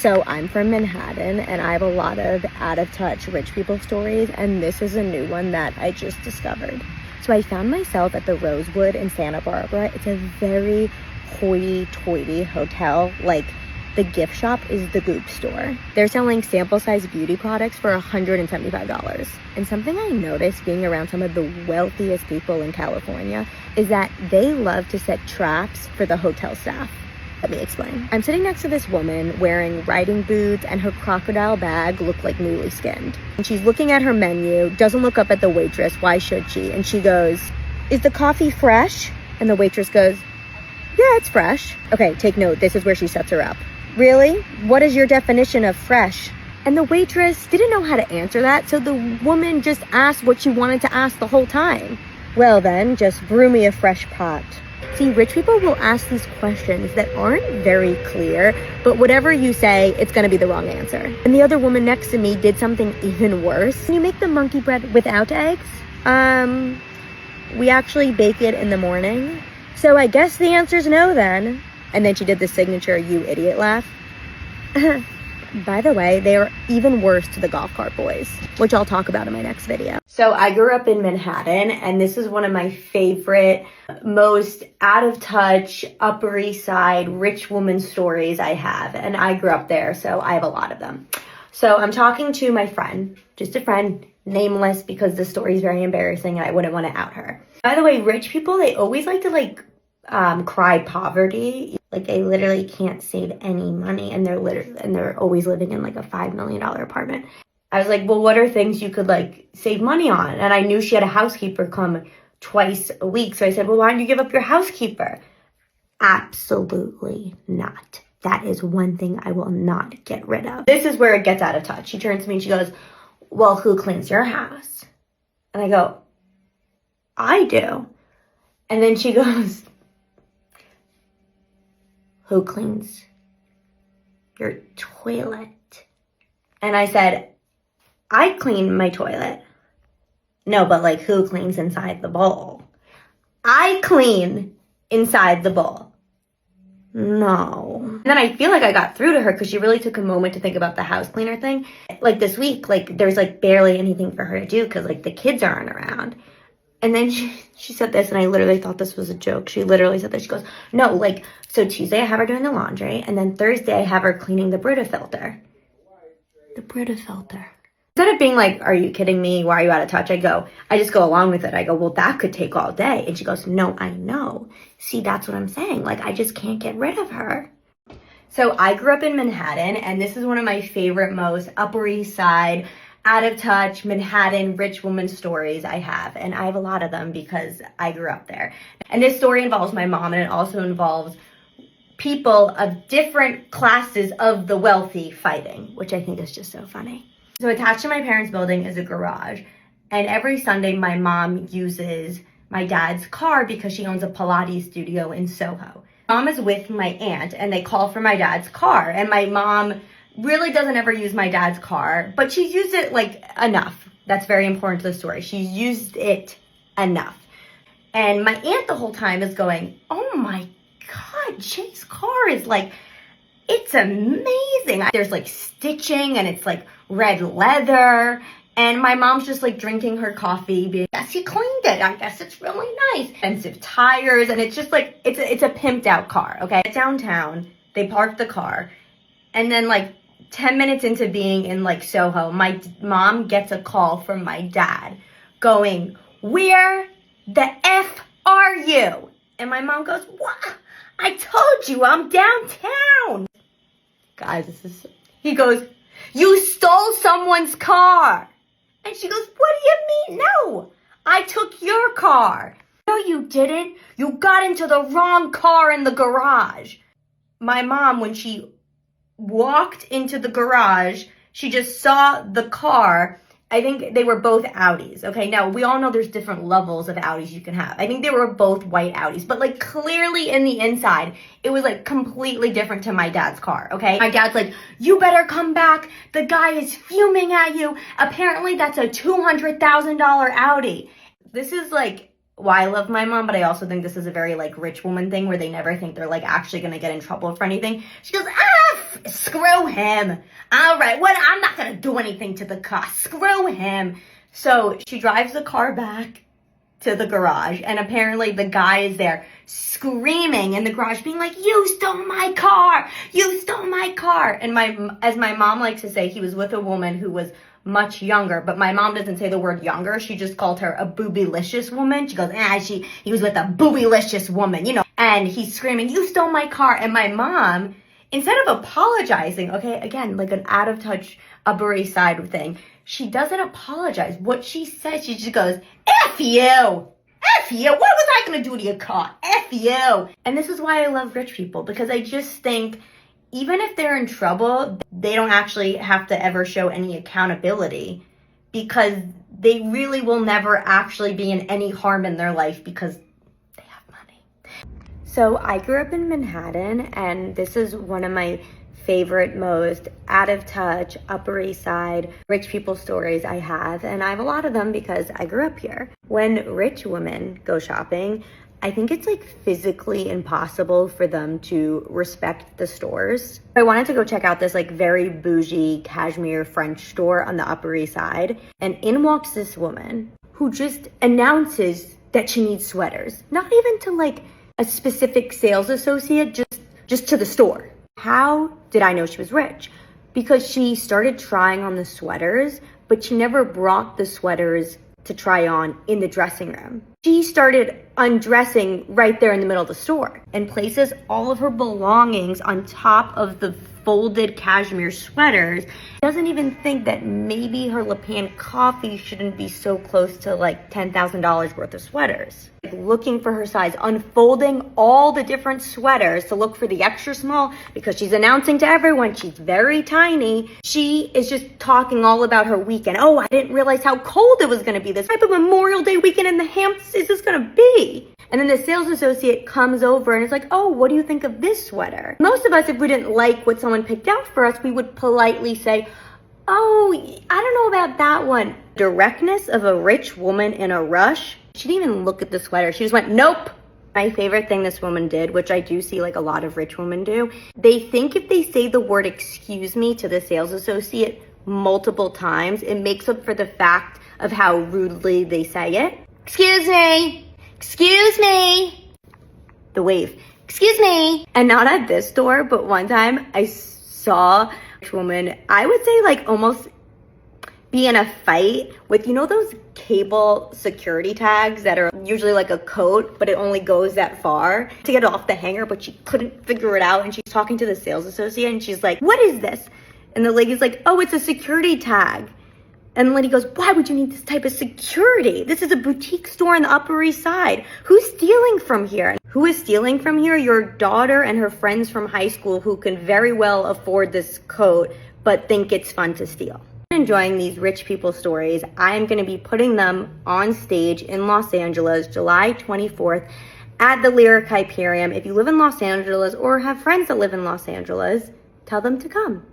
So I'm from Manhattan, and I have a lot of out-of-touch rich people stories, and this is a new one that I just discovered. So I found myself at the Rosewood in Santa Barbara. It's a very hoity-toity hotel. Like, the gift shop is the Goop store. They're selling sample-size beauty products for $175. And something I noticed being around some of the wealthiest people in California is that they love to set traps for the hotel staff. Let me explain. I'm sitting next to this woman wearing riding boots, and her crocodile bag looked like newly skinned. And she's looking at her menu, doesn't look up at the waitress. Why should she? And she goes, "Is the coffee fresh?" And the waitress goes, "Yeah, it's fresh." Okay, take note. This is where she sets her up. "Really? What is your definition of fresh?" And the waitress didn't know how to answer that, so the woman just asked what she wanted to ask the whole time. "Well then, just brew me a fresh pot." See, rich people will ask these questions that aren't very clear, but whatever you say, it's gonna be the wrong answer. And the other woman next to me did something even worse. "Can you make the monkey bread without eggs?" We actually bake it in the morning. "So I guess the answer's no then." And then she did the signature "you idiot" laugh. By the way, they are even worse to the golf cart boys, which I'll talk about in my next video. So I grew up in Manhattan, and this is one of my favorite, most out of touch, Upper East Side, rich woman stories I have. And I grew up there, so I have a lot of them. So I'm talking to my friend, just a friend, nameless, because the story is very embarrassing and I wouldn't want to out her. By the way, rich people, they always like to cry poverty. Like, they literally can't save any money, and they're always living in like a $5 million apartment. I was like, well, what are things you could save money on? And I knew she had a housekeeper come twice a week. So I said, well, why don't you give up your housekeeper? Absolutely not. That is one thing I will not get rid of. This is where it gets out of touch. She turns to me and she goes, "Well, who cleans your house?" And I go, "I do." And then she goes, "Who cleans your toilet?" And I said, "I clean my toilet." "No, but who cleans inside the bowl?" "I clean inside the bowl." "No." And then I feel like I got through to her because she really took a moment to think about the house cleaner thing. This week, there's barely anything for her to do because the kids aren't around. And then she said this, and I literally thought this was a joke. She literally said this. She goes, "No, so Tuesday I have her doing the laundry, and then Thursday I have her cleaning the Brita filter." The Brita filter. Instead of being "Are you kidding me? Why are you out of touch?" I just go along with it. I go, "Well, that could take all day." And she goes, "No, I know. See, that's what I'm saying. I just can't get rid of her." So I grew up in Manhattan, and this is one of my favorite, most Upper East Side, out of touch, Manhattan, rich woman stories I have. And I have a lot of them because I grew up there. And this story involves my mom, and it also involves people of different classes of the wealthy fighting, which I think is just so funny. So attached to my parents' building is a garage. And every Sunday, my mom uses my dad's car because she owns a Pilates studio in Soho. Mom is with my aunt, and they call for my dad's car. And my mom really doesn't ever use my dad's car, but she's used it enough. That's very important to the story. She's used it enough. And my aunt the whole time is going, "Oh my God, Jay's car is it's amazing." There's stitching, and it's red leather. And my mom's just drinking her coffee, being, "Yes, he cleaned it. I guess it's really nice." Expensive tires, and it's just it's a pimped out car, okay? Downtown, they park the car, and then 10 minutes into being in Soho, my mom gets a call from my dad going, "Where the F are you?" And my mom goes, "What? I told you I'm downtown." Guys, he goes, "You stole someone's car." And she goes, "What do you mean?" "No, I took your car." "No, you didn't. You got into the wrong car in the garage." My mom, when she walked into the garage, she just saw the car. I think they were both Audis, okay? Now, we all know there's different levels of Audis you can have. I think they were both white Audis, but clearly in the inside, it was completely different to my dad's car, okay? My dad's "You better come back. The guy is fuming at you. Apparently, that's a $200,000 Audi." This is why I love my mom, but I also think this is a very rich woman thing where they never think they're actually gonna get in trouble for anything. She goes, "Ah, Screw him. All right, what? I'm not gonna do anything to the car. Screw him. So she drives the car back to the garage, and apparently the guy is there screaming in the garage, being like, you stole my car, you stole my car. And as my mom likes to say, he was with a woman who was much younger, but my mom doesn't say the word younger. She just called her a boobylicious woman. She goes, he was with a boobylicious woman, you know. And he's screaming, you stole my car. And my mom, instead of apologizing, okay, again, like an out of touch Upper East Side thing, she doesn't apologize. What she says, she just goes, F you. F you. What was I going to do to your car? F you. And this is why I love rich people, because I just think even if they're in trouble, they don't actually have to ever show any accountability, because they really will never actually be in any harm in their life because they have money. So I grew up in Manhattan, and this is one of my favorite, most out of touch, Upper East Side, rich people stories I have. And I have a lot of them because I grew up here. When rich women go shopping, I think it's like physically impossible for them to respect the stores. I wanted to go check out this like very bougie cashmere French store on the Upper East Side. And in walks this woman who just announces that she needs sweaters. Not even to like a specific sales associate, just to the store. How did I know she was rich? Because she started trying on the sweaters, but she never brought the sweaters to try on in the dressing room. She started undressing right there in the middle of the store and places all of her belongings on top of the folded cashmere sweaters. Doesn't even think that maybe her Le Pen coffee shouldn't be so close to like $10,000 worth of sweaters. Like looking for her size, unfolding all the different sweaters to look for the extra small, because she's announcing to everyone she's very tiny. She is just talking all about her weekend. Oh, I didn't realize how cold it was gonna be. This type of Memorial Day weekend in the Hamptons is this gonna be? And then the sales associate comes over and is like, oh, what do you think of this sweater? Most of us, if we didn't like what someone picked out for us, we would politely say, oh, I don't know about that one. Directness of a rich woman in a rush. She didn't even look at the sweater. She just went, nope. My favorite thing this woman did, which I do see like a lot of rich women do, they think if they say the word excuse me to the sales associate multiple times, it makes up for the fact of how rudely they say it. Excuse me. Excuse me. The wave. Excuse me. And not at this store, but one time I saw a rich woman, I would say like almost be in a fight with, you know, those cable security tags that are usually like a coat, but it only goes that far to get it off the hanger, but she couldn't figure it out. And she's talking to the sales associate and she's like, what is this? And the lady's like, oh, it's a security tag. And the lady goes, why would you need this type of security? This is a boutique store on the Upper East Side. Who's stealing from here? Who is stealing from here? Your daughter and her friends from high school who can very well afford this coat, but think it's fun to steal. Enjoying these rich people stories. I am going to be putting them on stage in Los Angeles, July 24th at the Lyric Hyperion. If you live in Los Angeles or have friends that live in Los Angeles, tell them to come.